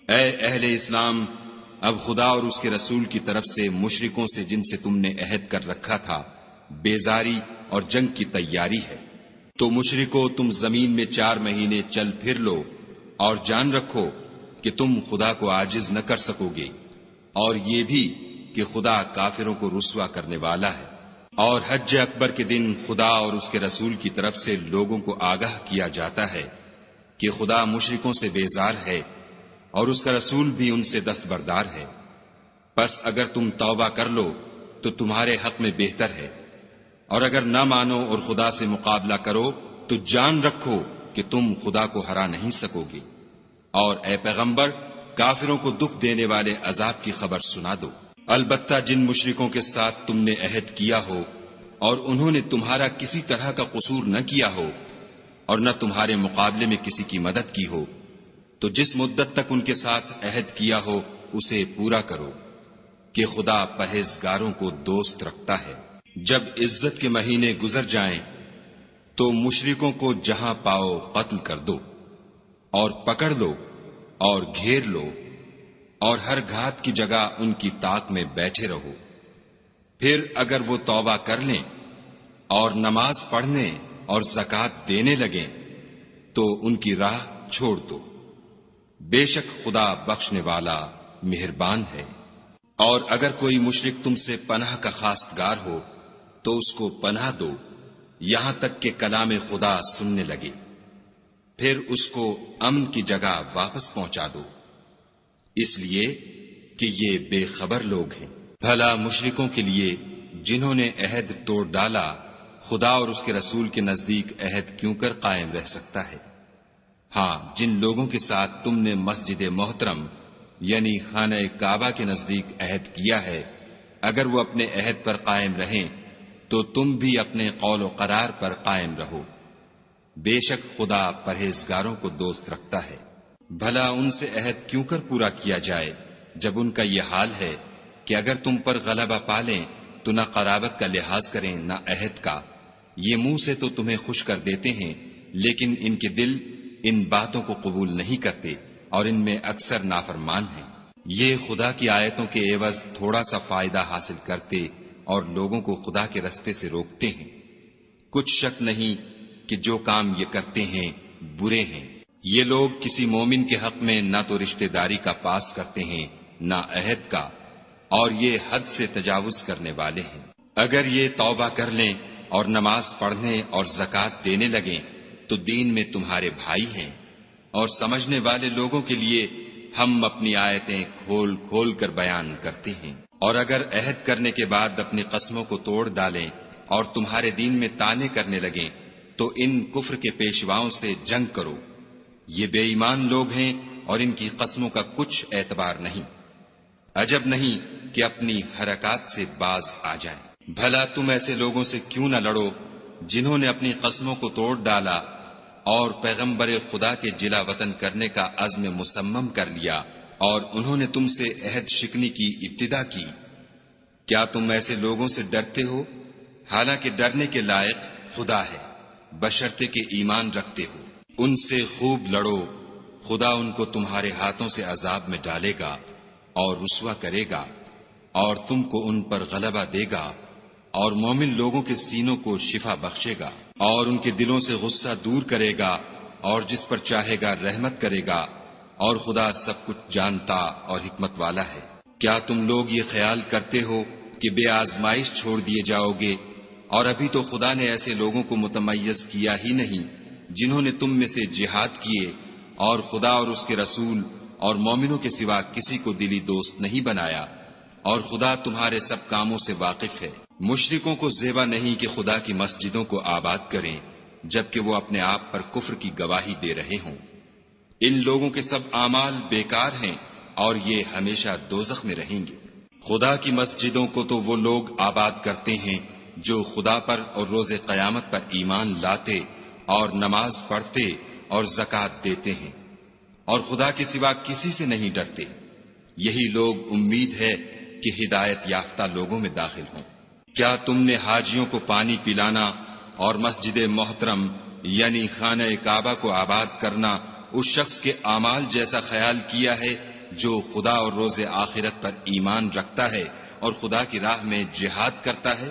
اے اہل اسلام، اب خدا اور اس کے رسول کی طرف سے مشرکوں سے جن سے تم نے عہد کر رکھا تھا بیزاری اور جنگ کی تیاری ہے۔ تو مشرکو، تم زمین میں 4 مہینے چل پھر لو اور جان رکھو کہ تم خدا کو عاجز نہ کر سکو گے، اور یہ بھی کہ خدا کافروں کو رسوا کرنے والا ہے۔ اور حج اکبر کے دن خدا اور اس کے رسول کی طرف سے لوگوں کو آگاہ کیا جاتا ہے کہ خدا مشرکوں سے بیزار ہے اور اس کا رسول بھی ان سے دستبردار ہے۔ پس اگر تم توبہ کر لو تو تمہارے حق میں بہتر ہے، اور اگر نہ مانو اور خدا سے مقابلہ کرو تو جان رکھو کہ تم خدا کو ہرا نہیں سکو گے۔ اور اے پیغمبر، کافروں کو دکھ دینے والے عذاب کی خبر سنا دو۔ البتہ جن مشرکوں کے ساتھ تم نے عہد کیا ہو اور انہوں نے تمہارا کسی طرح کا قصور نہ کیا ہو اور نہ تمہارے مقابلے میں کسی کی مدد کی ہو، تو جس مدت تک ان کے ساتھ عہد کیا ہو اسے پورا کرو، کہ خدا پرہیزگاروں کو دوست رکھتا ہے۔ جب عزت کے مہینے گزر جائیں تو مشرکوں کو جہاں پاؤ قتل کر دو اور پکڑ لو اور گھیر لو، اور ہر گھات کی جگہ ان کی طاق میں بیٹھے رہو۔ پھر اگر وہ توبہ کر لیں اور نماز پڑھنے اور زکوٰۃ دینے لگیں تو ان کی راہ چھوڑ دو، بے شک خدا بخشنے والا مہربان ہے۔ اور اگر کوئی مشرک تم سے پناہ کا خواستگار ہو تو اس کو پناہ دو یہاں تک کہ کلام خدا سننے لگے، پھر اس کو امن کی جگہ واپس پہنچا دو، اس لیے کہ یہ بے خبر لوگ ہیں۔ بھلا مشرکوں کے لیے جنہوں نے عہد توڑ ڈالا خدا اور اس کے رسول کے نزدیک عہد کیوں کر قائم رہ سکتا ہے؟ ہاں، جن لوگوں کے ساتھ تم نے مسجد محترم یعنی خانہ کعبہ کے نزدیک عہد کیا ہے، اگر وہ اپنے عہد پر قائم رہیں تو تم بھی اپنے قول و قرار پر قائم رہو، بے شک خدا پرہیزگاروں کو دوست رکھتا ہے۔ بھلا ان سے عہد کیوں کر پورا کیا جائے جب ان کا یہ حال ہے کہ اگر تم پر غلبہ پالیں تو نہ قرابت کا لحاظ کریں نہ عہد کا۔ یہ منہ سے تو تمہیں خوش کر دیتے ہیں لیکن ان کے دل ان باتوں کو قبول نہیں کرتے اور ان میں اکثر نافرمان ہیں۔ یہ خدا کی آیتوں کے عوض تھوڑا سا فائدہ حاصل کرتے اور لوگوں کو خدا کے رستے سے روکتے ہیں۔ کچھ شک نہیں کہ جو کام یہ کرتے ہیں برے ہیں۔ یہ لوگ کسی مومن کے حق میں نہ تو رشتہ داری کا پاس کرتے ہیں نہ عہد کا، اور یہ حد سے تجاوز کرنے والے ہیں۔ اگر یہ توبہ کر لیں اور نماز پڑھنے اور زکوٰۃ دینے لگیں تو دین میں تمہارے بھائی ہیں، اور سمجھنے والے لوگوں کے لیے ہم اپنی آیتیں کھول کھول کر بیان کرتے ہیں۔ اور اگر عہد کرنے کے بعد اپنی قسموں کو توڑ ڈالیں اور تمہارے دین میں طعنے کرنے لگیں تو ان کفر کے پیشواؤں سے جنگ کرو، یہ بے ایمان لوگ ہیں اور ان کی قسموں کا کچھ اعتبار نہیں۔ عجب نہیں کہ اپنی حرکات سے باز آ جائیں۔ بھلا تم ایسے لوگوں سے کیوں نہ لڑو جنہوں نے اپنی قسموں کو توڑ ڈالا اور پیغمبر خدا کے جلا وطن کرنے کا عزم مصمم کر لیا، اور انہوں نے تم سے عہد شکنی کی ابتدا کی۔ کیا تم ایسے لوگوں سے ڈرتے ہو؟ حالانکہ ڈرنے کے لائق خدا ہے، بشرطے کہ ایمان رکھتے ہو۔ ان سے خوب لڑو، خدا ان کو تمہارے ہاتھوں سے عذاب میں ڈالے گا اور رسوا کرے گا، اور تم کو ان پر غلبہ دے گا، اور مومن لوگوں کے سینوں کو شفا بخشے گا، اور ان کے دلوں سے غصہ دور کرے گا، اور جس پر چاہے گا رحمت کرے گا، اور خدا سب کچھ جانتا اور حکمت والا ہے۔ کیا تم لوگ یہ خیال کرتے ہو کہ بے آزمائش چھوڑ دیے جاؤ گے؟ اور ابھی تو خدا نے ایسے لوگوں کو متمیز کیا ہی نہیں جنہوں نے تم میں سے جہاد کیے اور خدا اور اس کے رسول اور مومنوں کے سوا کسی کو دلی دوست نہیں بنایا، اور خدا تمہارے سب کاموں سے واقف ہے۔ مشرکوں کو زیبا نہیں کہ خدا کی مسجدوں کو آباد کریں جبکہ وہ اپنے آپ پر کفر کی گواہی دے رہے ہوں۔ ان لوگوں کے سب اعمال بیکار ہیں اور یہ ہمیشہ دوزخ میں رہیں گے۔ خدا کی مسجدوں کو تو وہ لوگ آباد کرتے ہیں جو خدا پر اور روز قیامت پر ایمان لاتے اور نماز پڑھتے اور زکوٰۃ دیتے ہیں، اور خدا کے سوا کسی سے نہیں ڈرتے۔ یہی لوگ امید ہے کہ ہدایت یافتہ لوگوں میں داخل ہوں۔ کیا تم نے حاجیوں کو پانی پلانا اور مسجد محترم یعنی خانہ کعبہ کو آباد کرنا اس شخص کے اعمال جیسا خیال کیا ہے جو خدا اور روز آخرت پر ایمان رکھتا ہے اور خدا کی راہ میں جہاد کرتا ہے؟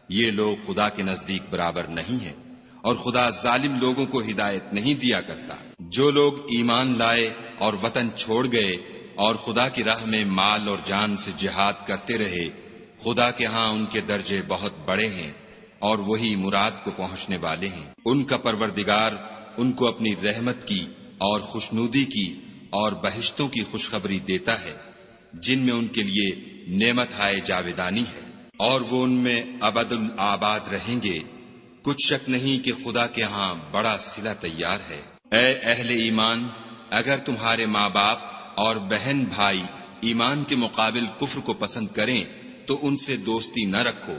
یہ لوگ خدا کے نزدیک برابر نہیں ہیں، اور خدا ظالم لوگوں کو ہدایت نہیں دیا کرتا۔ جو لوگ ایمان لائے اور وطن چھوڑ گئے اور خدا کی راہ میں مال اور جان سے جہاد کرتے رہے، خدا کے ہاں ان کے درجے بہت بڑے ہیں اور وہی مراد کو پہنچنے والے ہیں۔ ان کا پروردگار ان کو اپنی رحمت کی اور خوشنودی کی اور بہشتوں کی خوشخبری دیتا ہے، جن میں ان کے لیے نعمت ہائے جاویدانی ہے، اور وہ ان میں ابد الآباد رہیں گے۔ کچھ شک نہیں کہ خدا کے ہاں بڑا صلہ تیار ہے۔ اے اہل ایمان، اگر تمہارے ماں باپ اور بہن بھائی ایمان کے مقابل کفر کو پسند کریں تو ان سے دوستی نہ رکھو،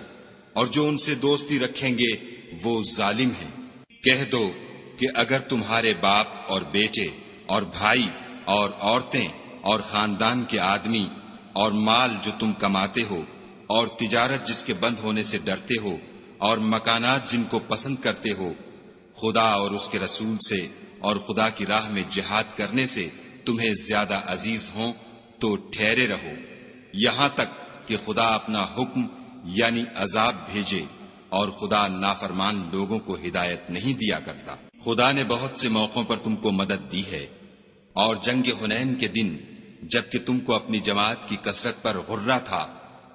اور جو ان سے دوستی رکھیں گے وہ ظالم ہیں۔ کہہ دو کہ اگر تمہارے باپ اور بیٹے اور بھائی اور عورتیں اور خاندان کے آدمی اور مال جو تم کماتے ہو اور تجارت جس کے بند ہونے سے ڈرتے ہو اور مکانات جن کو پسند کرتے ہو، خدا اور اس کے رسول سے اور خدا کی راہ میں جہاد کرنے سے تمہیں زیادہ عزیز ہوں تو ٹھہرے رہو، یہاں تک کہ خدا اپنا حکم یعنی عذاب بھیجے، اور خدا نافرمان لوگوں کو ہدایت نہیں دیا کرتا۔ خدا نے بہت سے موقعوں پر تم کو مدد دی ہے، اور جنگ حنین کے دن جبکہ تم کو اپنی جماعت کی کثرت پر غرہ تھا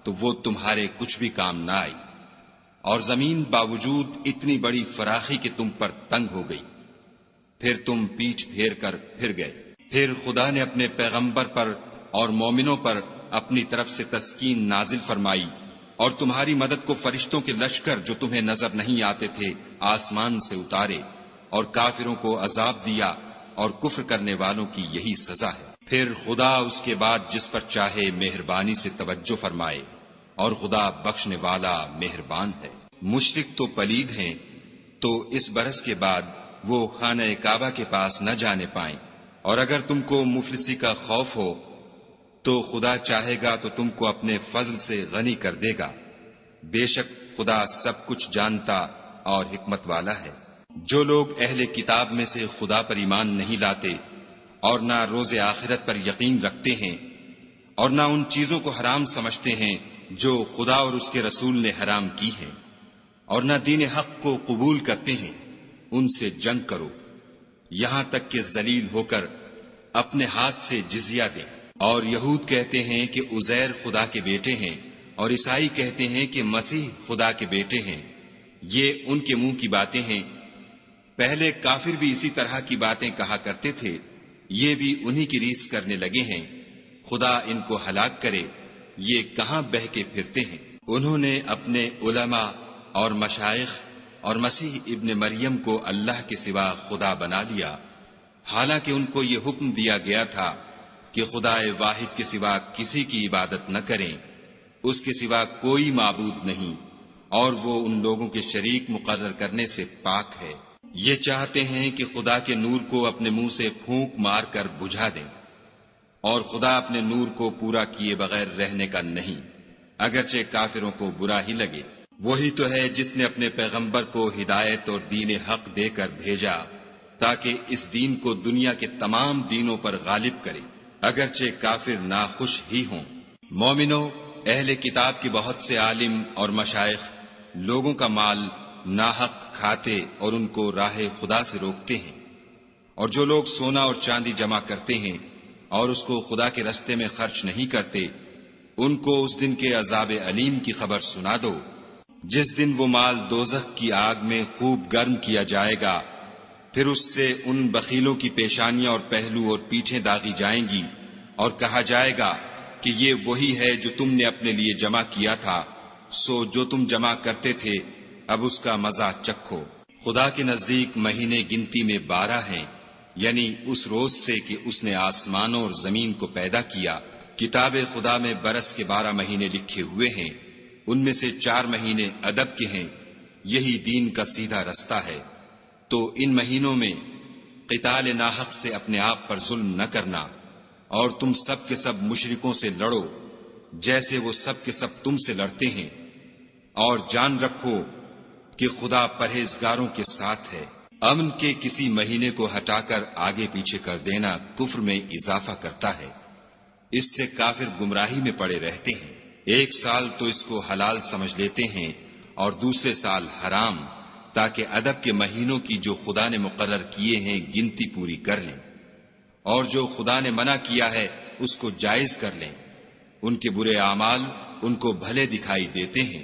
تو وہ تمہارے کچھ بھی کام نہ آئی، اور زمین باوجود اتنی بڑی فراخی کہ تم پر تنگ ہو گئی، پھر تم پیٹھ پھیر کر پھر گئے۔ پھر خدا نے اپنے پیغمبر پر اور مومنوں پر اپنی طرف سے تسکین نازل فرمائی، اور تمہاری مدد کو فرشتوں کے لشکر جو تمہیں نظر نہیں آتے تھے آسمان سے اتارے، اور کافروں کو عذاب دیا، اور کفر کرنے والوں کی یہی سزا ہے۔ پھر خدا اس کے بعد جس پر چاہے مہربانی سے توجہ فرمائے، اور خدا بخشنے والا مہربان ہے۔ مشرک تو پلید ہیں، تو اس برس کے بعد وہ خانہ کعبہ کے پاس نہ جانے پائیں، اور اگر تم کو مفلسی کا خوف ہو تو خدا چاہے گا تو تم کو اپنے فضل سے غنی کر دے گا، بے شک خدا سب کچھ جانتا اور حکمت والا ہے۔ جو لوگ اہل کتاب میں سے خدا پر ایمان نہیں لاتے اور نہ روز آخرت پر یقین رکھتے ہیں، اور نہ ان چیزوں کو حرام سمجھتے ہیں جو خدا اور اس کے رسول نے حرام کی ہیں، اور نہ دین حق کو قبول کرتے ہیں، ان سے جنگ کرو یہاں تک کہ ذلیل ہو کر اپنے ہاتھ سے جزیہ دیں۔ اور یہود کہتے ہیں کہ عزیر خدا کے بیٹے ہیں، اور عیسائی کہتے ہیں کہ مسیح خدا کے بیٹے ہیں۔ یہ ان کے منہ کی باتیں ہیں، پہلے کافر بھی اسی طرح کی باتیں کہا کرتے تھے، یہ بھی انہی کی ریس کرنے لگے ہیں۔ خدا ان کو ہلاک کرے، یہ کہاں بہہ کے پھرتے ہیں۔ انہوں نے اپنے علماء اور مشائخ اور مسیح ابن مریم کو اللہ کے سوا خدا بنا لیا، حالانکہ ان کو یہ حکم دیا گیا تھا کہ خدا واحد کے سوا کسی کی عبادت نہ کریں، اس کے سوا کوئی معبود نہیں، اور وہ ان لوگوں کے شریک مقرر کرنے سے پاک ہے۔ یہ چاہتے ہیں کہ خدا کے نور کو اپنے منہ سے پھونک مار کر بجھا دیں، اور خدا اپنے نور کو پورا کیے بغیر رہنے کا نہیں، اگرچہ کافروں کو برا ہی لگے۔ وہی تو ہے جس نے اپنے پیغمبر کو ہدایت اور دین حق دے کر بھیجا تاکہ اس دین کو دنیا کے تمام دینوں پر غالب کرے، اگرچہ کافر ناخوش ہی ہوں۔ مومنو، اہل کتاب کے بہت سے عالم اور مشائخ لوگوں کا مال ناحق کھاتے اور ان کو راہ خدا سے روکتے ہیں، اور جو لوگ سونا اور چاندی جمع کرتے ہیں اور اس کو خدا کے رستے میں خرچ نہیں کرتے، ان کو اس دن کے عذاب علیم کی خبر سنا دو، جس دن وہ مال دوزخ کی آگ میں خوب گرم کیا جائے گا، پھر اس سے ان بخیلوں کی پیشانیاں اور پہلو اور پیٹھیں داغی جائیں گی، اور کہا جائے گا کہ یہ وہی ہے جو تم نے اپنے لیے جمع کیا تھا، سو جو تم جمع کرتے تھے اب اس کا مزہ چکھو۔ خدا کے نزدیک مہینے گنتی میں 12 ہیں، یعنی اس روز سے کہ اس نے آسمانوں اور زمین کو پیدا کیا۔ کتاب خدا میں برس کے 12 مہینے لکھے ہوئے ہیں، ان میں سے 4 مہینے ادب کے ہیں، یہی دین کا سیدھا رستہ ہے۔ تو ان مہینوں میں قتال ناحق سے اپنے آپ پر ظلم نہ کرنا، اور تم سب کے سب مشرکوں سے لڑو جیسے وہ سب کے سب تم سے لڑتے ہیں، اور جان رکھو کہ خدا پرہیزگاروں کے ساتھ ہے۔ امن کے کسی مہینے کو ہٹا کر آگے پیچھے کر دینا کفر میں اضافہ کرتا ہے، اس سے کافر گمراہی میں پڑے رہتے ہیں۔ ایک سال تو اس کو حلال سمجھ لیتے ہیں اور دوسرے سال حرام، تاکہ ادب کے مہینوں کی جو خدا نے مقرر کیے ہیں گنتی پوری کر لیں، اور جو خدا نے منع کیا ہے اس کو جائز کر لیں۔ ان کے برے اعمال ان کو بھلے دکھائی دیتے ہیں،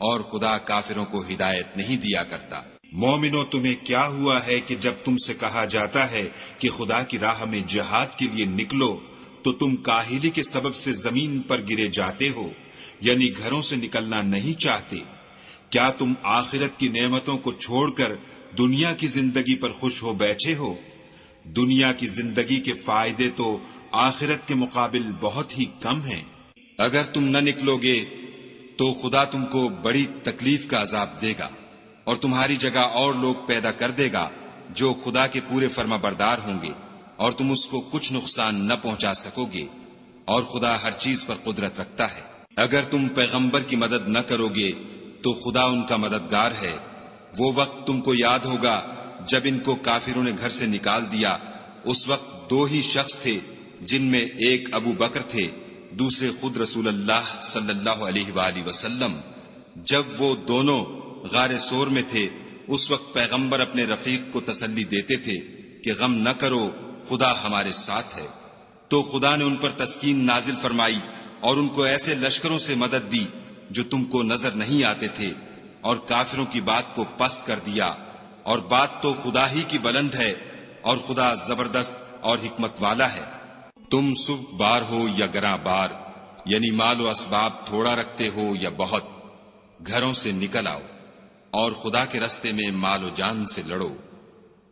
اور خدا کافروں کو ہدایت نہیں دیا کرتا۔ مومنو، تمہیں کیا ہوا ہے کہ جب تم سے کہا جاتا ہے کہ خدا کی راہ میں جہاد کے لیے نکلو تو تم کاہلی کے سبب سے زمین پر گرے جاتے ہو، یعنی گھروں سے نکلنا نہیں چاہتے؟ کیا تم آخرت کی نعمتوں کو چھوڑ کر دنیا کی زندگی پر خوش ہو بیٹھے ہو؟ دنیا کی زندگی کے فائدے تو آخرت کے مقابل بہت ہی کم ہیں۔ اگر تم نہ نکلو گے تو خدا تم کو بڑی تکلیف کا عذاب دے گا، اور تمہاری جگہ اور لوگ پیدا کر دے گا جو خدا کے پورے فرما بردار ہوں گے، اور تم اس کو کچھ نقصان نہ پہنچا سکو گے، اور خدا ہر چیز پر قدرت رکھتا ہے۔ اگر تم پیغمبر کی مدد نہ کرو گے تو خدا ان کا مددگار ہے۔ وہ وقت تم کو یاد ہوگا جب ان کو کافروں نے گھر سے نکال دیا، اس وقت دو ہی شخص تھے، جن میں ایک ابو بکر تھے، دوسرے خود رسول اللہ صلی اللہ علیہ وآلہ وسلم۔ جب وہ دونوں غار سور میں تھے، اس وقت پیغمبر اپنے رفیق کو تسلی دیتے تھے کہ غم نہ کرو، خدا ہمارے ساتھ ہے۔ تو خدا نے ان پر تسکین نازل فرمائی اور ان کو ایسے لشکروں سے مدد دی جو تم کو نظر نہیں آتے تھے، اور کافروں کی بات کو پست کر دیا۔ اور بات تو خدا ہی کی بلند ہے، اور خدا زبردست اور حکمت والا ہے۔ تم سبک بار ہو یا گراں بار، یعنی مال و اسباب تھوڑا رکھتے ہو یا بہت، گھروں سے نکل آؤ اور خدا کے رستے میں مال و جان سے لڑو،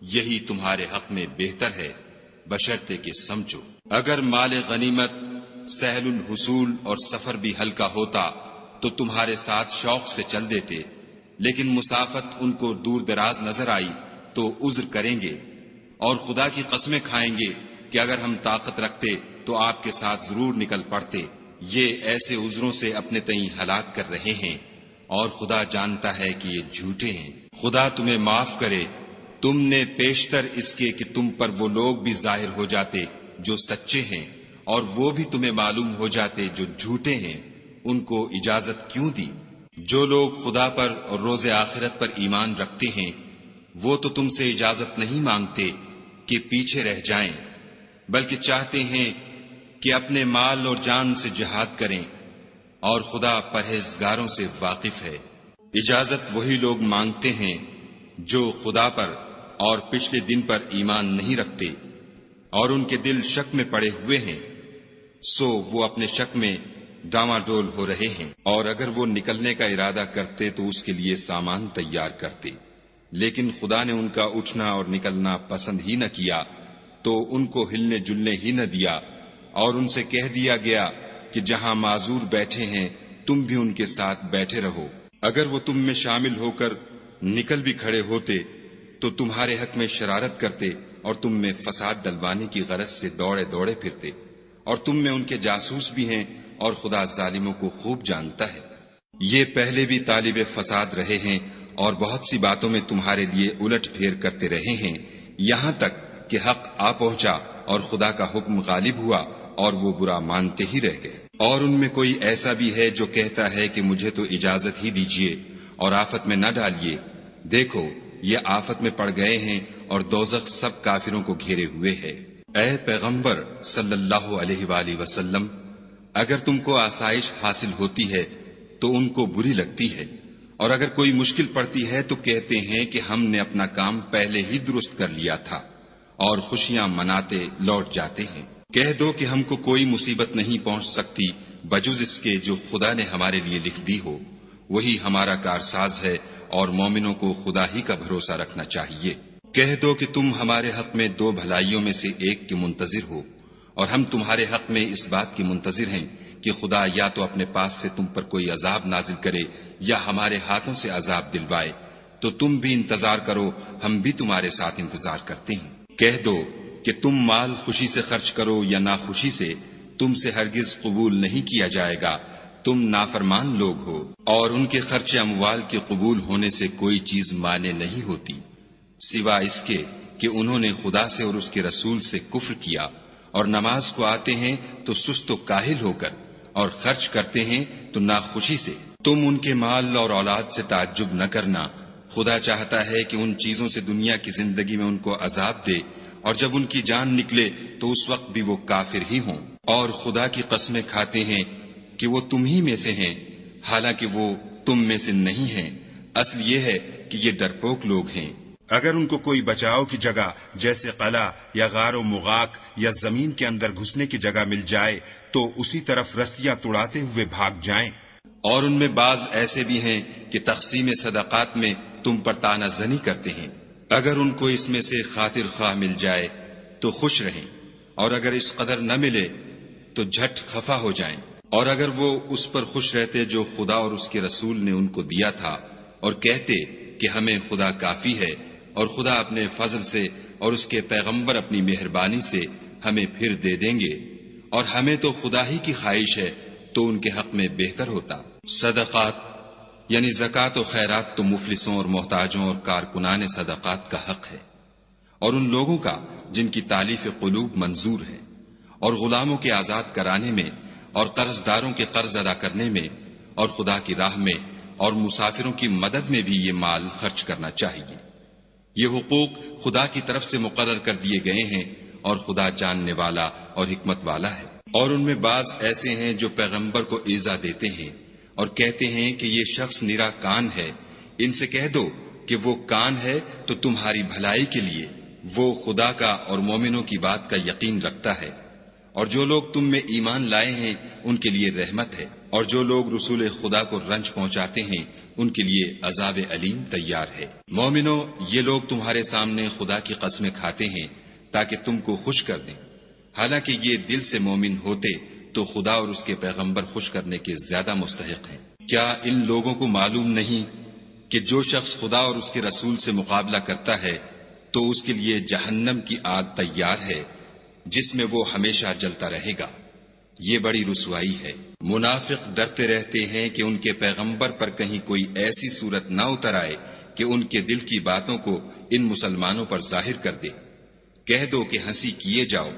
یہی تمہارے حق میں بہتر ہے، بشرطے کہ سمجھو۔ اگر مال غنیمت سہل الحصول اور سفر بھی ہلکا ہوتا تو تمہارے ساتھ شوق سے چل دیتے، لیکن مسافت ان کو دور دراز نظر آئی تو عذر کریں گے، اور خدا کی قسمیں کھائیں گے کہ اگر ہم طاقت رکھتے تو آپ کے ساتھ ضرور نکل پڑتے۔ یہ ایسے عذروں سے اپنے تئیں ہلاک کر رہے ہیں، اور خدا جانتا ہے کہ یہ جھوٹے ہیں۔ خدا تمہیں معاف کرے، تم نے پیشتر اس کے کہ تم پر وہ لوگ بھی ظاہر ہو جاتے جو سچے ہیں، اور وہ بھی تمہیں معلوم ہو جاتے جو جھوٹے ہیں، ان کو اجازت کیوں دی؟ جو لوگ خدا پر اور روز آخرت پر ایمان رکھتے ہیں وہ تو تم سے اجازت نہیں مانگتے کہ پیچھے رہ جائیں، بلکہ چاہتے ہیں کہ اپنے مال اور جان سے جہاد کریں، اور خدا پرہیزگاروں سے واقف ہے۔ اجازت وہی لوگ مانگتے ہیں جو خدا پر اور پچھلے دن پر ایمان نہیں رکھتے، اور ان کے دل شک میں پڑے ہوئے ہیں، سو وہ اپنے شک میں ڈاواں ڈول ہو رہے ہیں۔ اور اگر وہ نکلنے کا ارادہ کرتے تو اس کے لیے سامان تیار کرتے، لیکن خدا نے ان کا اٹھنا اور نکلنا پسند ہی نہ کیا، تو ان کو ہلنے جلنے ہی نہ دیا، اور ان سے کہہ دیا گیا کہ جہاں معذور بیٹھے ہیں تم بھی ان کے ساتھ بیٹھے رہو۔ اگر وہ تم میں شامل ہو کر نکل بھی کھڑے ہوتے تو تمہارے حق میں شرارت کرتے اور تم میں فساد ڈلوانے کی غرض سے دوڑے دوڑے پھرتے، اور تم میں ان کے جاسوس بھی ہیں، اور خدا ظالموں کو خوب جانتا ہے۔ یہ پہلے بھی طالب فساد رہے ہیں اور بہت سی باتوں میں تمہارے لیے الٹ پھیر کرتے رہے ہیں، یہاں تک کہ حق آ پہنچا اور خدا کا حکم غالب ہوا اور وہ برا مانتے ہی رہ گئے۔ اور ان میں کوئی ایسا بھی ہے جو کہتا ہے کہ مجھے تو اجازت ہی دیجیے اور آفت میں نہ ڈالیے، دیکھو یہ آفت میں پڑ گئے ہیں اور دوزخ سب کافروں کو گھیرے ہوئے ہے۔ اے پیغمبر صلی اللہ علیہ وآلہ وسلم، اگر تم کو آسائش حاصل ہوتی ہے تو ان کو بری لگتی ہے، اور اگر کوئی مشکل پڑتی ہے تو کہتے ہیں کہ ہم نے اپنا کام پہلے ہی درست کر لیا تھا، اور خوشیاں مناتے لوٹ جاتے ہیں۔ کہہ دو کہ ہم کو کوئی مصیبت نہیں پہنچ سکتی بجز اس کے جو خدا نے ہمارے لیے لکھ دی ہو، وہی ہمارا کارساز ہے، اور مومنوں کو خدا ہی کا بھروسہ رکھنا چاہیے۔ کہہ دو کہ تم ہمارے حق میں دو بھلائیوں میں سے ایک کے منتظر ہو، اور ہم تمہارے حق میں اس بات کی منتظر ہیں کہ خدا یا تو اپنے پاس سے تم پر کوئی عذاب نازل کرے یا ہمارے ہاتھوں سے عذاب دلوائے، تو تم بھی انتظار کرو، ہم بھی تمہارے ساتھ انتظار کرتے ہیں۔ کہہ دو کہ تم مال خوشی سے خرچ کرو یا ناخوشی سے، تم سے ہرگز قبول نہیں کیا جائے گا، تم نافرمان لوگ ہو، اور ان کے خرچ اموال کے قبول ہونے سے کوئی چیز مانے نہیں ہوتی، سوا اس کے کہ انہوں نے خدا سے اور اس کے رسول سے کفر کیا، اور نماز کو آتے ہیں تو سست و کاہل ہو کر، اور خرچ کرتے ہیں تو ناخوشی سے۔ تم ان کے مال اور اولاد سے تعجب نہ کرنا، خدا چاہتا ہے کہ ان چیزوں سے دنیا کی زندگی میں ان کو عذاب دے، اور جب ان کی جان نکلے تو اس وقت بھی وہ کافر ہی ہوں، اور خدا کی قسمیں کھاتے ہیں کہ وہ تم ہی میں سے ہیں، حالانکہ وہ تم میں سے نہیں ہیں۔ اصل یہ ہے کہ یہ ڈرپوک لوگ ہیں۔ اگر ان کو کوئی بچاؤ کی جگہ جیسے قلعہ یا غار و مغاق یا زمین کے اندر گھسنے کی جگہ مل جائے تو اسی طرف رسیاں توڑاتے ہوئے بھاگ جائیں۔ اور ان میں بعض ایسے بھی ہیں کہ تقسیم صدقات میں تم پر طعنہ زنی کرتے ہیں۔ اگر ان کو اس میں سے خاطر خواہ مل جائے تو خوش رہیں، اور اگر اس قدر نہ ملے تو جھٹ خفا ہو جائیں۔ اور اگر وہ اس پر خوش رہتے جو خدا اور اس کے رسول نے ان کو دیا تھا، اور کہتے کہ ہمیں خدا کافی ہے، اور خدا اپنے فضل سے اور اس کے پیغمبر اپنی مہربانی سے ہمیں پھر دے دیں گے، اور ہمیں تو خدا ہی کی خواہش ہے، تو ان کے حق میں بہتر ہوتا۔ صدقات یعنی زکوٰۃ و خیرات تو مفلسوں اور محتاجوں اور کارکنان صدقات کا حق ہے، اور ان لوگوں کا جن کی تالیف قلوب منظور ہے، اور غلاموں کے آزاد کرانے میں، اور قرض داروں کے قرض ادا کرنے میں، اور خدا کی راہ میں اور مسافروں کی مدد میں بھی یہ مال خرچ کرنا چاہیے۔ یہ حقوق خدا کی طرف سے مقرر کر دیے گئے ہیں، اور خدا جاننے والا اور حکمت والا ہے۔ اور ان میں بعض ایسے ہیں جو پیغمبر کو ایذا دیتے ہیں اور کہتے ہیں کہ یہ شخص نرا کان ہے۔ ان سے کہہ دو کہ وہ کان ہے تو تمہاری بھلائی کے لیے، وہ خدا کا اور مومنوں کی بات کا یقین رکھتا ہے، اور جو لوگ تم میں ایمان لائے ہیں ان کے لیے رحمت ہے، اور جو لوگ رسول خدا کو رنج پہنچاتے ہیں ان کے لیے عذاب علیم تیار ہے۔ مومنو، یہ لوگ تمہارے سامنے خدا کی قسمیں کھاتے ہیں تاکہ تم کو خوش کر دیں، حالانکہ یہ دل سے مومن ہوتے تو خدا اور اس کے پیغمبر خوش کرنے کے زیادہ مستحق ہیں۔ کیا ان لوگوں کو معلوم نہیں کہ جو شخص خدا اور اس کے رسول سے مقابلہ کرتا ہے تو اس کے لیے جہنم کی آگ تیار ہے جس میں وہ ہمیشہ جلتا رہے گا، یہ بڑی رسوائی ہے۔ منافق ڈرتے رہتے ہیں کہ ان کے پیغمبر پر کہیں کوئی ایسی صورت نہ اتر آئے کہ ان کے دل کی باتوں کو ان مسلمانوں پر ظاہر کر دے۔ کہہ دو کہ ہنسی کیے جاؤ،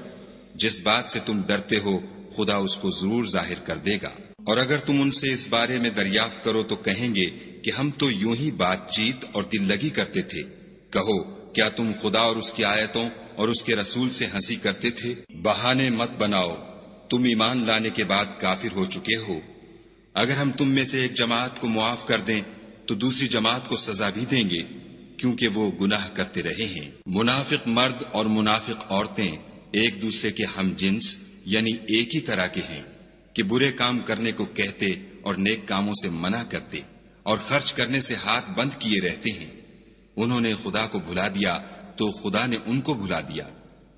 جس بات سے تم ڈرتے ہو خدا اس کو ضرور ظاہر کر دے گا۔ اور اگر تم ان سے اس بارے میں دریافت کرو تو کہیں گے کہ ہم تو یوں ہی بات چیت اور دل لگی کرتے تھے۔ کہو، کیا تم خدا اور اس کی آیتوں اور اس کے رسول سے ہنسی کرتے تھے؟ بہانے مت بناؤ، تم ایمان لانے کے بعد کافر ہو چکے ہو۔ اگر ہم تم میں سے ایک جماعت کو معاف کر دیں تو دوسری جماعت کو سزا بھی دیں گے، کیونکہ وہ گناہ کرتے رہے ہیں۔ منافق مرد اور منافق عورتیں ایک دوسرے کے ہم جنس یعنی ایک ہی طرح کے ہیں کہ برے کام کرنے کو کہتے اور نیک کاموں سے منع کرتے اور خرچ کرنے سے ہاتھ بند کیے رہتے ہیں۔ انہوں نے خدا کو بھلا دیا تو خدا نے ان کو بھلا دیا،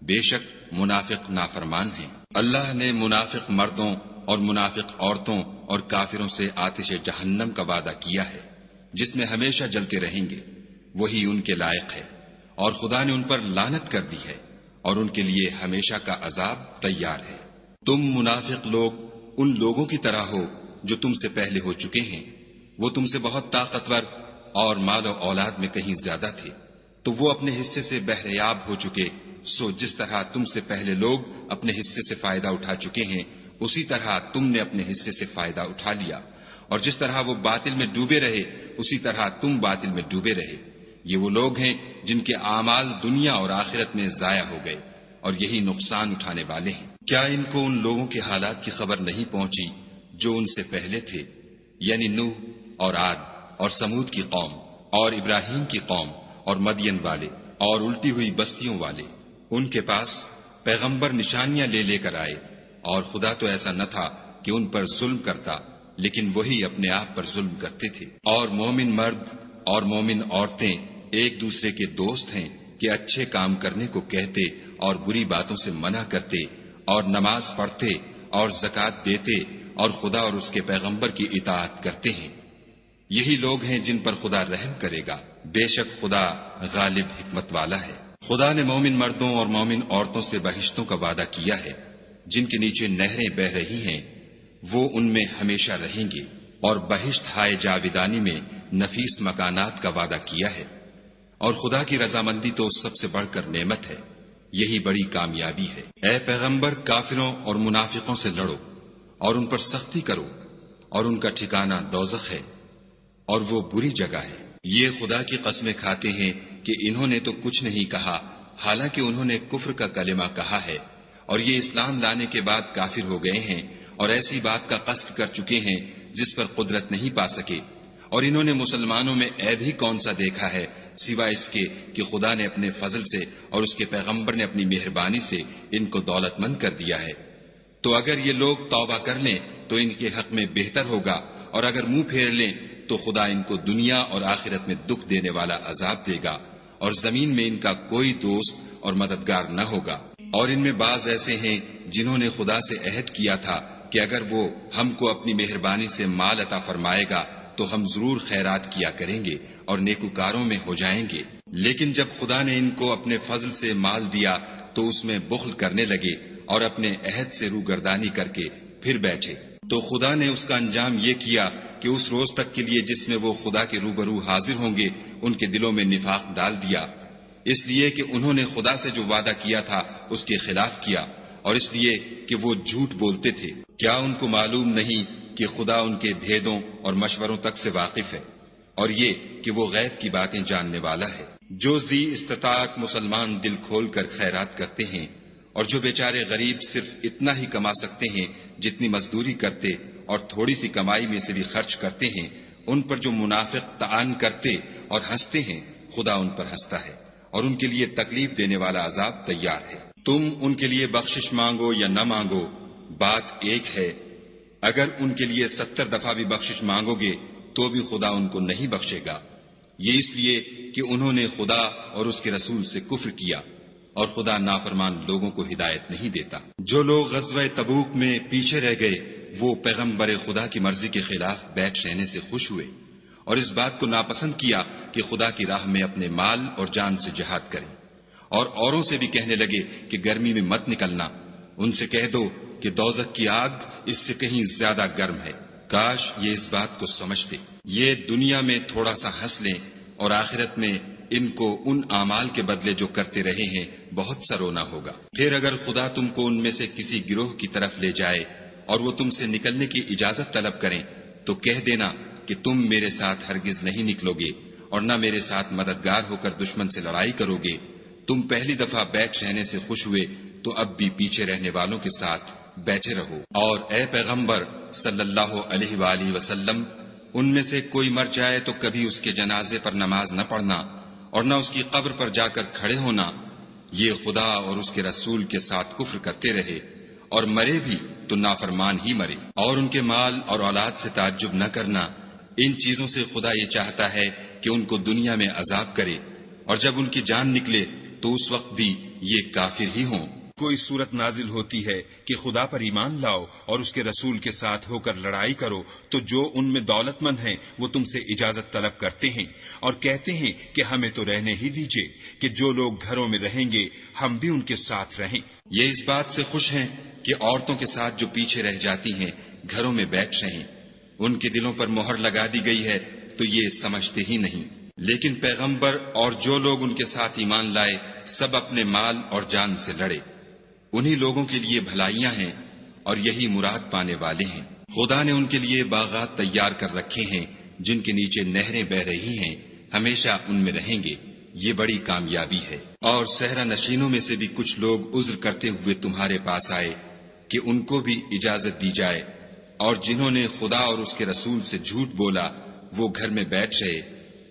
بے شک منافق نافرمان ہیں۔ اللہ نے منافق مردوں اور منافق عورتوں اور کافروں سے آتش جہنم کا وعدہ کیا ہے جس میں ہمیشہ جلتے رہیں گے، وہی ان کے لائق ہے، اور خدا نے ان پر لعنت کر دی ہے اور ان کے لیے ہمیشہ کا عذاب تیار ہے۔ تم منافق لوگ ان لوگوں کی طرح ہو جو تم سے پہلے ہو چکے ہیں، وہ تم سے بہت طاقتور اور مال و اولاد میں کہیں زیادہ تھے، تو وہ اپنے حصے سے بہریاب ہو چکے۔ سو جس طرح تم سے پہلے لوگ اپنے حصے سے فائدہ اٹھا چکے ہیں، اسی طرح تم نے اپنے حصے سے فائدہ اٹھا لیا، اور جس طرح وہ باطل میں ڈوبے رہے اسی طرح تم باطل میں ڈوبے رہے۔ یہ وہ لوگ ہیں جن کے اعمال دنیا اور آخرت میں ضائع ہو گئے، اور یہی نقصان اٹھانے والے ہیں۔ کیا ان کو ان لوگوں کے حالات کی خبر نہیں پہنچی جو ان سے پہلے تھے، یعنی نوح اور عاد اور سمود کی قوم اور ابراہیم کی قوم اور مدین والے اور الٹی ہوئی بستیوں والے؟ ان کے پاس پیغمبر نشانیاں لے کر آئے، اور خدا تو ایسا نہ تھا کہ ان پر ظلم کرتا، لیکن وہی اپنے آپ پر ظلم کرتے تھے۔ اور مومن مرد اور مومن عورتیں ایک دوسرے کے دوست ہیں کہ اچھے کام کرنے کو کہتے اور بری باتوں سے منع کرتے اور نماز پڑھتے اور زکوٰۃ دیتے اور خدا اور اس کے پیغمبر کی اطاعت کرتے ہیں۔ یہی لوگ ہیں جن پر خدا رحم کرے گا، بے شک خدا غالب حکمت والا ہے۔ خدا نے مومن مردوں اور مومن عورتوں سے بہشتوں کا وعدہ کیا ہے جن کے نیچے نہریں بہ رہی ہیں، وہ ان میں ہمیشہ رہیں گے، اور بہشت ہائے جاویدانی میں نفیس مکانات کا وعدہ کیا ہے۔ اور خدا کی رضامندی تو سب سے بڑھ کر نعمت ہے۔ یہی بڑی کامیابی ہے۔ اے پیغمبر، کافروں اور منافقوں سے لڑو اور ان پر سختی کرو، اور ان کا ٹھکانہ دوزخ ہے اور وہ بری جگہ ہے۔ یہ خدا کی قسمیں کھاتے ہیں کہ انہوں نے تو کچھ نہیں کہا، حالانکہ انہوں نے کفر کا کلمہ کہا ہے، اور یہ اسلام لانے کے بعد کافر ہو گئے ہیں اور ایسی بات کا قصد کر چکے ہیں جس پر قدرت نہیں پا سکے۔ اور انہوں نے مسلمانوں میں عیب ہی کون سا دیکھا ہے سوائے اس کے کہ خدا نے اپنے فضل سے اور اس کے پیغمبر نے اپنی مہربانی سے ان کو دولت مند کر دیا ہے۔ تو اگر یہ لوگ توبہ کر لیں تو ان کے حق میں بہتر ہوگا، اور اگر منہ پھیر لیں تو خدا ان کو دنیا اور آخرت میں دکھ دینے والا عذاب دے گا، اور زمین میں ان کا کوئی دوست اور مددگار نہ ہوگا۔ اور ان میں بعض ایسے ہیں جنہوں نے خدا سے عہد کیا تھا کہ اگر وہ ہم کو اپنی مہربانی سے مال عطا فرمائے گا تو ہم ضرور خیرات کیا کریں گے اور نیکوکاروں میں ہو جائیں گے، لیکن جب خدا نے ان کو اپنے فضل سے مال دیا تو اس میں بخل کرنے لگے اور اپنے عہد سے روگردانی کر کے پھر بیٹھے۔ تو خدا نے اس کا انجام یہ کیا کہ اس روز تک کے لیے جس میں وہ خدا کے روبرو حاضر ہوں گے ان کے دلوں میں نفاق ڈال دیا، اس لیے کہ انہوں نے خدا سے جو وعدہ کیا تھا اس کے خلاف کیا، اور اس لیے کہ وہ جھوٹ بولتے تھے۔ کیا ان کو معلوم نہیں کہ خدا ان کے بھیدوں اور مشوروں تک سے واقف ہے، اور یہ کہ وہ غیب کی باتیں جاننے والا ہے۔ جو ذی استطاعت مسلمان دل کھول کر خیرات کرتے ہیں، اور جو بیچارے غریب صرف اتنا ہی کما سکتے ہیں جتنی مزدوری کرتے اور تھوڑی سی کمائی میں سے بھی خرچ کرتے ہیں، ان پر جو منافق طعن کرتے اور ہنستے ہیں، خدا ان پر ہنستا ہے اور ان کے لیے تکلیف دینے والا عذاب تیار ہے۔ تم ان کے لیے بخشش مانگو یا نہ مانگو، بات ایک ہے۔ اگر ان کے لیے 70 دفعہ بھی بخشش مانگو گے تو بھی خدا ان کو نہیں بخشے گا، یہ اس لیے کہ انہوں نے خدا اور اس کے رسول سے کفر کیا، اور خدا نافرمان لوگوں کو ہدایت نہیں دیتا۔ جو لوگ غزوہ تبوک میں پیچھے رہ گئے وہ پیغمبر خدا کی مرضی کے خلاف بیٹھ رہنے سے خوش ہوئے، اور اس بات کو ناپسند کیا کہ خدا کی راہ میں اپنے مال اور جان سے جہاد کریں، اور اوروں سے بھی کہنے لگے کہ گرمی میں مت نکلنا۔ ان سے کہہ دو کہ دوزخ کی آگ اس سے کہیں زیادہ گرم ہے، کاش یہ اس بات کو سمجھتے۔ یہ دنیا میں تھوڑا سا ہنس لیں اور آخرت میں ان کو ان اعمال کے بدلے جو کرتے رہے ہیں بہت سا رونا ہوگا۔ پھر اگر خدا تم کو ان میں سے کسی گروہ کی طرف لے جائے اور وہ تم سے نکلنے کی اجازت طلب کریں تو کہہ دینا کہ تم میرے ساتھ ہرگز نہیں نکلو گے اور نہ میرے ساتھ مددگار ہو کر دشمن سے لڑائی کرو گے۔ تم پہلی دفعہ بیٹھ رہنے سے خوش ہوئے تو اب بھی پیچھے رہنے والوں کے ساتھ بیٹھے رہو۔ اور اے پیغمبر صلی اللہ علیہ وآلہ وسلم، ان میں سے کوئی مر جائے تو کبھی اس کے جنازے پر نماز نہ پڑھنا اور نہ اس کی قبر پر جا کر کھڑے ہونا۔ یہ خدا اور اس کے رسول کے ساتھ کفر کرتے رہے اور مرے بھی تو نافرمان ہی مرے۔ اور ان کے مال اور اولاد سے تعجب نہ کرنا، ان چیزوں سے خدا یہ چاہتا ہے کہ ان کو دنیا میں عذاب کرے، اور جب ان کی جان نکلے تو اس وقت بھی یہ کافر ہی ہوں۔ کوئی صورت نازل ہوتی ہے کہ خدا پر ایمان لاؤ اور اس کے رسول کے ساتھ ہو کر لڑائی کرو تو جو ان میں دولت مند ہیں وہ تم سے اجازت طلب کرتے ہیں اور کہتے ہیں کہ ہمیں تو رہنے ہی دیجئے کہ جو لوگ گھروں میں رہیں گے ہم بھی ان کے ساتھ رہیں۔ یہ اس بات سے خوش ہیں کہ عورتوں کے ساتھ جو پیچھے رہ جاتی ہیں گھروں میں بیٹھ رہیں، ان کے دلوں پر مہر لگا دی گئی ہے تو یہ سمجھتے ہی نہیں۔ لیکن پیغمبر اور جو لوگ ان کے ساتھ ایمان لائے سب اپنے مال اور جان سے لڑے، انہی لوگوں کے لیے بھلائیاں ہیں اور یہی مراد پانے والے ہیں۔ خدا نے ان کے لیے باغات تیار کر رکھے ہیں جن کے نیچے نہریں بہ رہی ہیں، ہمیشہ ان میں رہیں گے، یہ بڑی کامیابی ہے۔ اور صحرا نشینوں میں سے بھی کچھ لوگ عذر کرتے ہوئے تمہارے پاس آئے کہ ان کو بھی اجازت دی جائے، اور جنہوں نے خدا اور اس کے رسول سے جھوٹ بولا وہ گھر میں بیٹھ رہے،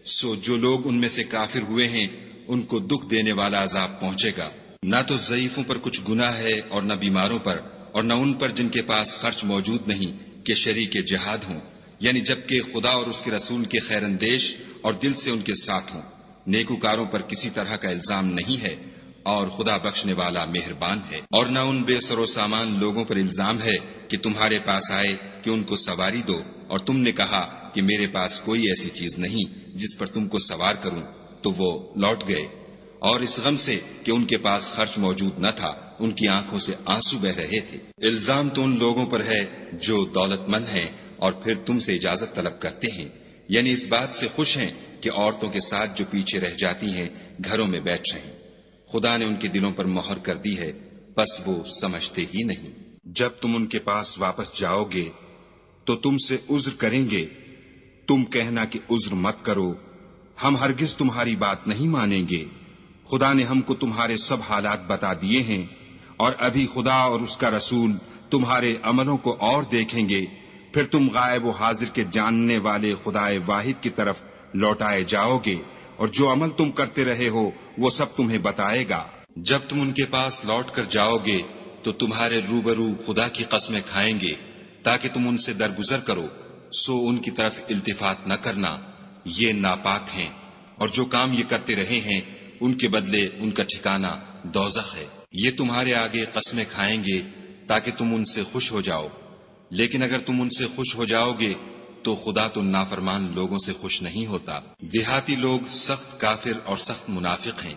سو جو لوگ ان میں سے کافر ہوئے ہیں ان کو دکھ دینے والا عذاب پہنچے گا۔ نہ تو ضعیفوں پر کچھ گناہ ہے اور نہ بیماروں پر، اور نہ ان پر جن کے پاس خرچ موجود نہیں کہ شریک جہاد ہوں، یعنی جبکہ خدا اور اس کے رسول کے خیر اندیش اور دل سے ان کے ساتھ ہوں۔ نیکوکاروں پر کسی طرح کا الزام نہیں ہے اور خدا بخشنے والا مہربان ہے۔ اور نہ ان بے سر و سامان لوگوں پر الزام ہے کہ تمہارے پاس آئے کہ ان کو سواری دو اور تم نے کہا کہ میرے پاس کوئی ایسی چیز نہیں جس پر تم کو سوار کروں، تو وہ لوٹ گئے، اور اس غم سے کہ ان کے پاس خرچ موجود نہ تھا ان کی آنکھوں سے آنسو بہ رہے تھے۔ الزام تو ان لوگوں پر ہے جو دولت مند ہیں اور پھر تم سے اجازت طلب کرتے ہیں، یعنی اس بات سے خوش ہیں کہ عورتوں کے ساتھ جو پیچھے رہ جاتی ہیں گھروں میں بیٹھ رہیں۔ خدا نے ان کے دلوں پر مہر کر دی ہے، بس وہ سمجھتے ہی نہیں۔ جب تم ان کے پاس واپس جاؤ گے تو تم سے عذر کریں گے، تم کہنا کہ عذر مت کرو، ہم ہرگز تمہاری بات نہیں مانیں گے۔ خدا نے ہم کو تمہارے سب حالات بتا دیے ہیں، اور ابھی خدا اور اس کا رسول تمہارے عملوں کو اور دیکھیں گے، پھر تم غائب و حاضر کے جاننے والے خدا واحد کی طرف لوٹائے جاؤ گے، اور جو عمل تم کرتے رہے ہو وہ سب تمہیں بتائے گا۔ جب تم ان کے پاس لوٹ کر جاؤ گے تو تمہارے روبرو خدا کی قسمیں کھائیں گے تاکہ تم ان سے درگزر کرو، سو ان کی طرف التفات نہ کرنا، یہ ناپاک ہیں، اور جو کام یہ کرتے رہے ہیں ان کے بدلے ان کا ٹھکانہ دوزخ ہے۔ یہ تمہارے آگے قسمیں کھائیں گے تاکہ تم ان سے خوش ہو جاؤ، لیکن اگر تم ان سے خوش ہو جاؤ گے تو خدا تو نافرمان لوگوں سے خوش نہیں ہوتا۔ دیہاتی لوگ سخت کافر اور سخت منافق ہیں،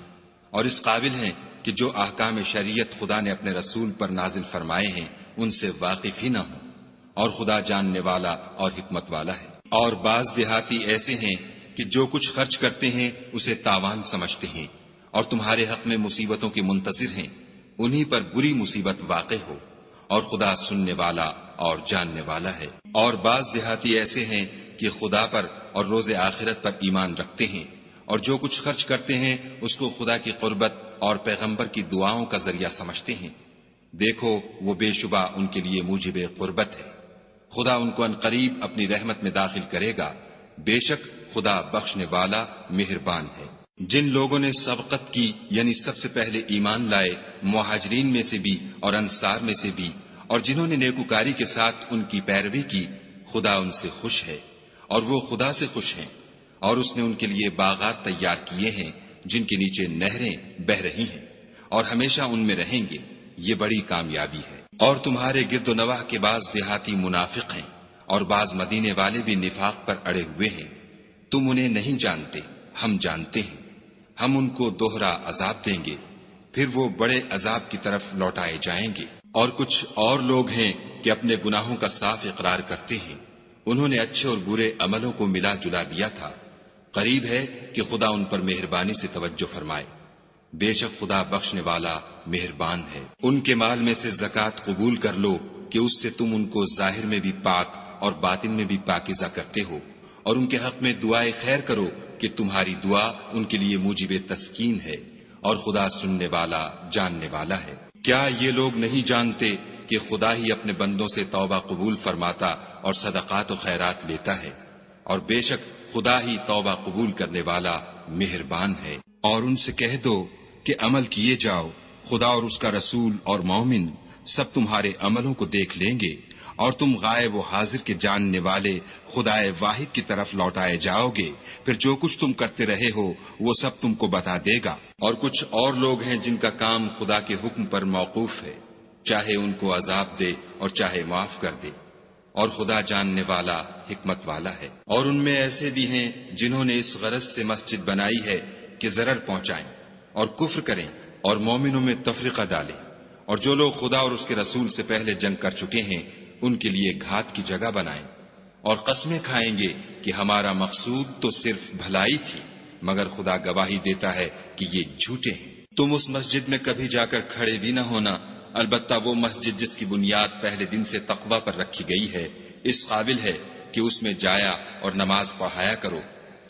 اور اس قابل ہیں کہ جو احکام شریعت خدا نے اپنے رسول پر نازل فرمائے ہیں ان سے واقف ہی نہ ہوں، اور خدا جاننے والا اور حکمت والا ہے۔ اور بعض دیہاتی ایسے ہیں کہ جو کچھ خرچ کرتے ہیں اسے تاوان سمجھتے ہیں، اور تمہارے حق میں مصیبتوں کے منتظر ہیں، انہی پر بری مصیبت واقع ہو، اور خدا سننے والا اور جاننے والا ہے۔ اور بعض دیہاتی ایسے ہیں کہ خدا پر اور روز آخرت پر ایمان رکھتے ہیں، اور جو کچھ خرچ کرتے ہیں اس کو خدا کی قربت اور پیغمبر کی دعاؤں کا ذریعہ سمجھتے ہیں۔ دیکھو وہ بے شبہ ان کے لیے موجب قربت ہے، خدا ان کو عنقریب اپنی رحمت میں داخل کرے گا، بے شک خدا بخشنے والا مہربان ہے۔ جن لوگوں نے سبقت کی یعنی سب سے پہلے ایمان لائے، مہاجرین میں سے بھی اور انصار میں سے بھی، اور جنہوں نے نیکوکاری کے ساتھ ان کی پیروی کی، خدا ان سے خوش ہے، اور وہ خدا سے خوش ہیں، اور اس نے ان کے لیے باغات تیار کیے ہیں جن کے نیچے نہریں بہہ رہی ہیں، اور ہمیشہ ان میں رہیں گے، یہ بڑی کامیابی ہے۔ اور تمہارے گرد و نواح کے بعض دیہاتی منافق ہیں، اور بعض مدینے والے بھی نفاق پر اڑے ہوئے ہیں، تم انہیں نہیں جانتے، ہم جانتے ہیں، ہم ان کو دوہرا عذاب دیں گے، پھر وہ بڑے عذاب کی طرف لوٹائے جائیں گے۔ اور کچھ اور لوگ ہیں کہ اپنے گناہوں کا صاف اقرار کرتے ہیں، انہوں نے اچھے اور برے عملوں کو ملا جلا دیا تھا، قریب ہے کہ خدا ان پر مہربانی سے توجہ فرمائے، بے شک خدا بخشنے والا مہربان ہے۔ ان کے مال میں سے زکوٰۃ قبول کر لو کہ اس سے تم ان کو ظاہر میں بھی پاک اور باطن میں بھی پاکیزہ کرتے ہو، اور ان کے حق میں دعائے خیر کرو کہ تمہاری دعا ان کے لیے موجب تسکین ہے، اور خدا سننے والا جاننے والا ہے۔ کیا یہ لوگ نہیں جانتے کہ خدا ہی اپنے بندوں سے توبہ قبول فرماتا اور صدقات و خیرات لیتا ہے، اور بے شک خدا ہی توبہ قبول کرنے والا مہربان ہے۔ اور ان سے کہہ دو کہ عمل کیے جاؤ، خدا اور اس کا رسول اور مومن سب تمہارے عملوں کو دیکھ لیں گے، اور تم غائب و حاضر کے جاننے والے خدا واحد کی طرف لوٹائے جاؤ گے، پھر جو کچھ تم کرتے رہے ہو وہ سب تم کو بتا دے گا۔ اور کچھ اور لوگ ہیں جن کا کام خدا کے حکم پر موقوف ہے، چاہے ان کو عذاب دے اور چاہے معاف کر دے، اور خدا جاننے والا حکمت والا ہے۔ اور ان میں ایسے بھی ہیں جنہوں نے اس غرض سے مسجد بنائی ہے کہ ضرر پہنچائیں اور کفر کریں اور مومنوں میں تفرقہ ڈالیں، اور جو لوگ خدا اور اس کے رسول سے پہلے جنگ کر چکے ہیں ان کے لیے گھات کی جگہ بنائیں، اور قسمیں کھائیں گے کہ ہمارا مقصود تو صرف بھلائی تھی، مگر خدا گواہی دیتا ہے کہ یہ جھوٹے ہیں۔ تم اس مسجد میں کبھی جا کر کھڑے بھی نہ ہونا، البتہ وہ مسجد جس کی بنیاد پہلے دن سے تقوی پر رکھی گئی ہے اس قابل ہے کہ اس میں جایا اور نماز پڑھایا کرو۔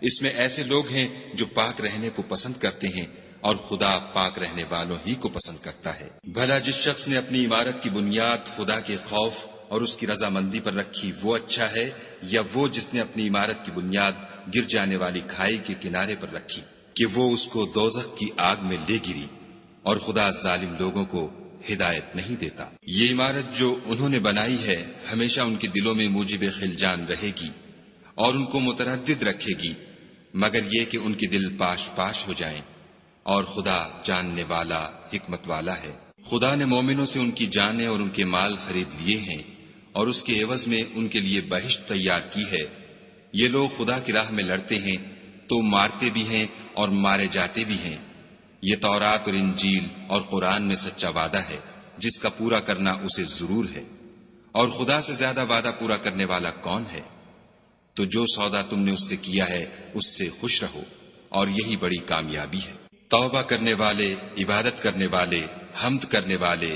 اس میں ایسے لوگ ہیں جو پاک رہنے کو پسند کرتے ہیں، اور خدا پاک رہنے والوں ہی کو پسند کرتا ہے۔ بھلا جس شخص نے اپنی عمارت کی بنیاد خدا کے خوف اور اس کی رضامندی پر رکھی وہ اچھا ہے، یا وہ جس نے اپنی عمارت کی بنیاد گر جانے والی کھائی کے کنارے پر رکھی کہ وہ اس کو دوزخ کی آگ میں لے گری، اور خدا ظالم لوگوں کو ہدایت نہیں دیتا۔ یہ عمارت جو انہوں نے بنائی ہے ہمیشہ ان کے دلوں میں موجب خلجان رہے گی، اور ان کو متردد رکھے گی، مگر یہ کہ ان کے دل پاش پاش ہو جائیں، اور خدا جاننے والا حکمت والا ہے۔ خدا نے مومنوں سے ان کی جانیں اور ان کے مال خرید لیے ہیں، اور اس کے عوض میں ان کے لیے بہشت تیار کی ہے۔ یہ لوگ خدا کی راہ میں لڑتے ہیں تو مارتے بھی ہیں اور مارے جاتے بھی ہیں۔ یہ تورات اور انجیل اور قرآن میں سچا وعدہ ہے جس کا پورا کرنا اسے ضرور ہے، اور خدا سے زیادہ وعدہ پورا کرنے والا کون ہے؟ تو جو سودا تم نے اس سے کیا ہے اس سے خوش رہو، اور یہی بڑی کامیابی ہے۔ توبہ کرنے والے، عبادت کرنے والے، حمد کرنے والے،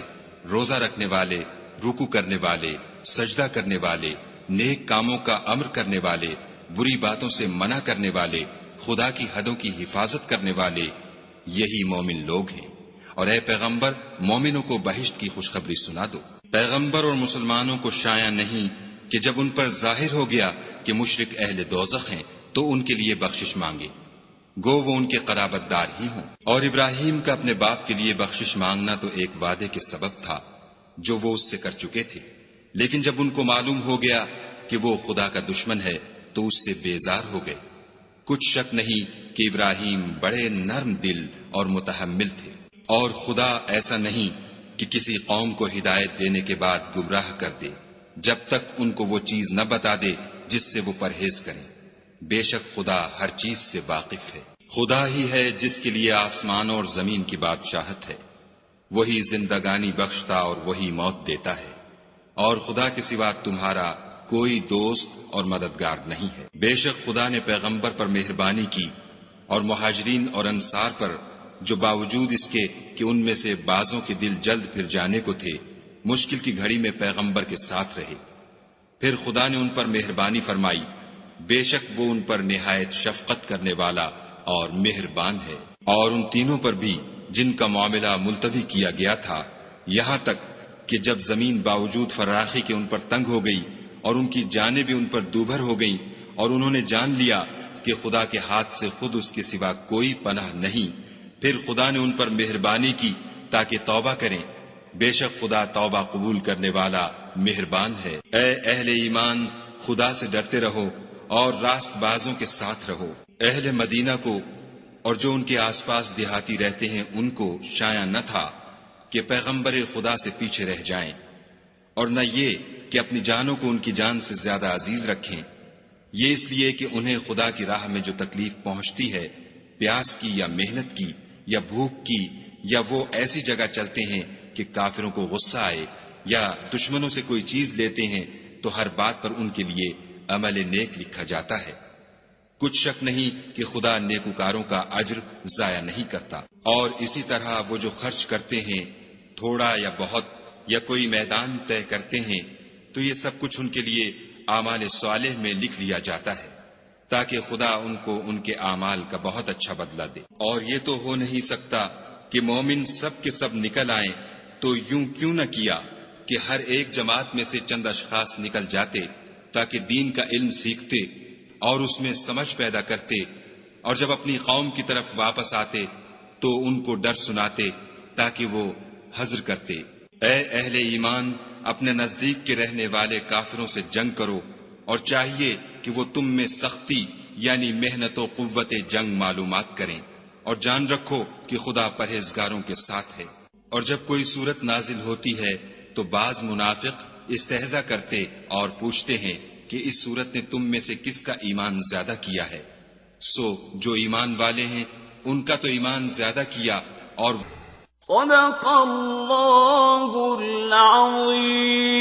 روزہ رکھنے والے، رکوع کرنے والے، سجدہ کرنے والے، نیک کاموں کا امر کرنے والے، بری باتوں سے منع کرنے والے، خدا کی حدوں کی حفاظت کرنے والے، یہی مومن لوگ ہیں۔ اور اے پیغمبر، مومنوں کو بہشت کی خوشخبری سنا دو۔ پیغمبر اور مسلمانوں کو شایع نہیں کہ جب ان پر ظاہر ہو گیا کہ مشرک اہل دوزخ ہیں تو ان کے لیے بخشش مانگے، گو وہ ان کے قرابت دار ہی ہوں۔ اور ابراہیم کا اپنے باپ کے لیے بخشش مانگنا تو ایک وعدے کے سبب تھا جو وہ اس سے کر چکے تھے، لیکن جب ان کو معلوم ہو گیا کہ وہ خدا کا دشمن ہے تو اس سے بیزار ہو گئے۔ کچھ شک نہیں کہ ابراہیم بڑے نرم دل اور متحمل تھے، اور خدا ایسا نہیں کہ کسی قوم کو ہدایت دینے کے بعد گمراہ کر دے جب تک ان کو وہ چیز نہ بتا دے جس سے وہ پرہیز کریں۔ بے شک خدا ہر چیز سے واقف ہے۔ خدا ہی ہے جس کے لیے آسمانوں اور زمین کی بادشاہت ہے، وہی زندگانی بخشتا اور وہی موت دیتا ہے، اور خدا کے سوا تمہارا کوئی دوست اور مددگار نہیں ہے۔ بے شک خدا نے پیغمبر پر مہربانی کی اور مہاجرین اور انصار پر، جو باوجود اس کے کہ ان میں سے بعضوں کے دل جلد پھر جانے کو تھے، مشکل کی گھڑی میں پیغمبر کے ساتھ رہے۔ پھر خدا نے ان پر مہربانی فرمائی، بے شک وہ ان پر نہایت شفقت کرنے والا اور مہربان ہے۔ اور ان تینوں پر بھی جن کا معاملہ ملتوی کیا گیا تھا، یہاں تک کہ جب زمین باوجود فراخی کے ان پر تنگ ہو گئی اور ان کی جانیں بھی ان پر دوبھر ہو گئیں، اور انہوں نے جان لیا کہ خدا کے ہاتھ سے خود اس کے سوا کوئی پناہ نہیں، پھر خدا نے ان پر مہربانی کی تاکہ توبہ کریں۔ بے شک خدا توبہ قبول کرنے والا مہربان ہے۔ اے اہل ایمان، خدا سے ڈرتے رہو اور راست بازوں کے ساتھ رہو۔ اہل مدینہ کو اور جو ان کے آس پاس دیہاتی رہتے ہیں ان کو شایع نہ تھا کہ پیغمبر خدا سے پیچھے رہ جائیں، اور نہ یہ کہ اپنی جانوں کو ان کی جان سے زیادہ عزیز رکھیں، یہ اس لیے کہ انہیں خدا کی راہ میں جو تکلیف پہنچتی ہے، پیاس کی یا محنت کی یا بھوک کی، یا وہ ایسی جگہ چلتے ہیں کہ کافروں کو غصہ آئے، یا دشمنوں سے کوئی چیز لیتے ہیں، تو ہر بات پر ان کے لیے عمل نیک لکھا جاتا ہے۔ کچھ شک نہیں کہ خدا نیکوکاروں کا اجر ضائع نہیں کرتا۔ اور اسی طرح وہ جو خرچ کرتے ہیں، تھوڑا یا بہت، یا کوئی میدان طے کرتے ہیں، تو یہ سب کچھ ان کے لیے اعمال صالح میں لکھ لیا جاتا ہے، تاکہ خدا ان کو ان کے اعمال کا بہت اچھا بدلہ دے۔ اور یہ تو ہو نہیں سکتا کہ مومن سب کے سب نکل آئیں، تو یوں کیوں نہ کیا کہ ہر ایک جماعت میں سے چند اشخاص نکل جاتے تاکہ دین کا علم سیکھتے اور اس میں سمجھ پیدا کرتے، اور جب اپنی قوم کی طرف واپس آتے تو ان کو ڈر سناتے تاکہ وہ حذر کرتے۔ اے اہل ایمان، اپنے نزدیک کے رہنے والے کافروں سے جنگ کرو، اور چاہیے کہ وہ تم میں سختی یعنی محنت و قوت جنگ معلومات کریں، اور جان رکھو کہ خدا پرہیزگاروں کے ساتھ ہے۔ اور جب کوئی صورت نازل ہوتی ہے تو بعض منافق استہزا کرتے اور پوچھتے ہیں کہ اس صورت نے تم میں سے کس کا ایمان زیادہ کیا ہے؟ سو جو ایمان والے ہیں ان کا تو ایمان زیادہ کیا، اور صدق اللہ العظیم۔